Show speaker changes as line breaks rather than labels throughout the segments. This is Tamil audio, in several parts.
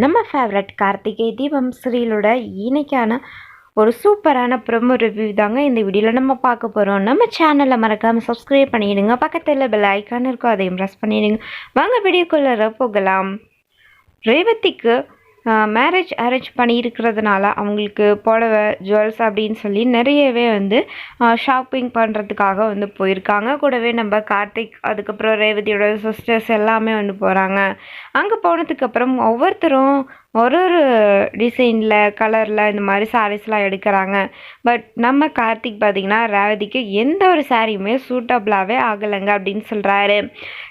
நம்ம ஃபேவரட் கார்த்திகை தீபம் சீரியலோட இன்னைக்கான ஒரு சூப்பரான ப்ரோமோ ரிவ்யூ தாங்க இந்த வீடியோவில் நம்ம பார்க்க போகிறோம். நம்ம சேனலை மறக்காமல் சப்ஸ்கிரைப் பண்ணிடுங்க. பக்கத்தில் பெல் ஐக்கான் இருக்கும், அதையும் ப்ரெஸ் பண்ணிடுங்க. வாங்க வீடியோக்குள்ளே போகலாம். ரேவதிக்கு மேரேஜ் அரேஞ்ச் பண்ணியிருக்கிறதுனால அவங்களுக்கு புடவை ஜுவல்ஸ் அப்படின்னு சொல்லி நிறையவே ஷாப்பிங் பண்ணுறதுக்காக போயிருக்காங்க. கூடவே நம்ம கார்த்திக் அதுக்கப்புறம் ரேவதியோட சிஸ்டர்ஸ் எல்லாமே போகிறாங்க. அங்கே போனதுக்கப்புறம் ஒவ்வொருத்தரும் ஒரு டிசைனில் கலரில் இந்த மாதிரி சாரீஸ்லாம் எடுக்கிறாங்க. பட் நம்ம கார்த்திக் பார்த்திங்கன்னா ரேவதிக்கு எந்த ஒரு சாரியுமே சூட்டபிளாகவே ஆகலைங்க அப்படின்னு சொல்கிறாரு.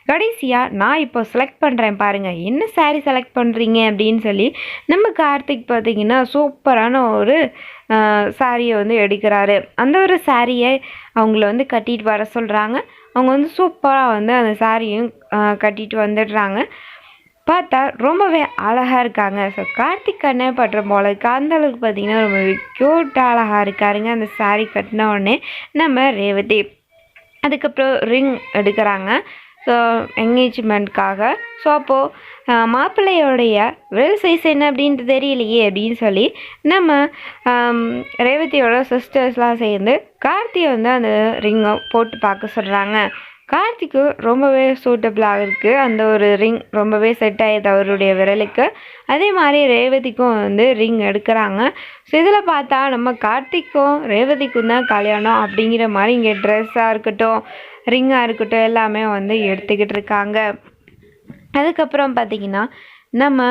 கடைசியாக நான் இப்போ செலக்ட் பண்ணுறேன் பாருங்கள், என்ன சாரீ செலக்ட் பண்ணுறீங்க அப்படின்னு சொல்லி நம்ம கார்த்திக் பார்த்திங்கன்னா சூப்பரான ஒரு சாரியை எடுக்கிறாரு. அந்த ஒரு சாரியை அவங்கள கட்டிட்டு வர சொல்கிறாங்க. அவங்க சூப்பராக அந்த சாரியும் கட்டிட்டு வந்துடுறாங்க. பார்த்தா ரொம்பவே அழகாக இருக்காங்க. ஸோ கார்த்திக் கண்ணே பட்டுற போல இருக்கு. அந்தளவுக்கு பார்த்திங்கன்னா ரொம்பவே க்யூட்டாக அழகாக இருக்காருங்க அந்த சாரீ கட்டின உடனே நம்ம ரேவதி. அதுக்கப்புறம் ரிங் எடுக்கிறாங்க ஸோ என்கேஜ்மெண்ட்காக. ஸோ அப்போது மாப்பிள்ளையோடைய விரல் சைஸ் என்ன அப்படின்ட்டு தெரியலையே அப்படின்னு சொல்லி நம்ம ரேவதியோட சிஸ்டர்ஸ்லாம் சேர்ந்து கார்த்தியை அந்த ரிங்கை போட்டு பார்க்க சொல்கிறாங்க. கார்த்திக்கு ரொம்பவே சூட்டபிளாக இருக்குது. அந்த ஒரு ரிங் ரொம்பவே செட் ஆகிடுது அவருடைய விரலுக்கு. அதே மாதிரி ரேவதிக்கும் ரிங் எடுக்கிறாங்க. ஸோ இதில் பார்த்தா நம்ம கார்த்திக்கும் ரேவதிக்கும் தான் கல்யாணம் அப்படிங்கிற மாதிரி இங்கே ட்ரெஸ்ஸாக இருக்கட்டும் ரிங்காக இருக்கட்டும் எல்லாமே எடுத்துக்கிட்டு இருக்காங்க. அதுக்கப்புறம் பார்த்திங்கன்னா நம்ம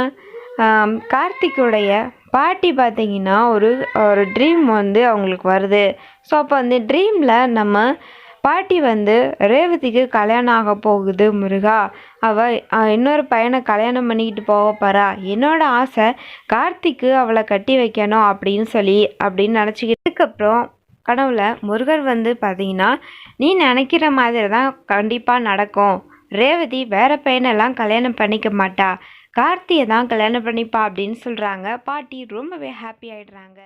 கார்த்திக்குடைய பாட்டி பார்த்திங்கன்னா ஒரு ட்ரீம் அவங்களுக்கு வருது. ஸோ அப்போ அந்த ட்ரீமில் நம்ம பாட்டி ரேவதிக்கு கல்யாணம் ஆக போகுது முருகா, அவள் இன்னொரு பையனை கல்யாணம் பண்ணிக்கிட்டு போக போகிறா, என்னோட ஆசை கார்த்திக்கு அவளை கட்டி வைக்கணும் அப்படின்னு நினச்சிக்கிட்டு. அதுக்கப்புறம் கனவுல முருகர் பார்த்தீங்கன்னா நீ நினைக்கிற மாதிரி தான் கண்டிப்பாக நடக்கும், ரேவதி வேற பையனெல்லாம் கல்யாணம் பண்ணிக்க மாட்டா, கார்த்தியை தான் கல்யாணம் பண்ணிப்பா அப்படின்னு சொல்கிறாங்க. பாட்டி ரொம்பவே ஹாப்பி ஆகிடுறாங்க.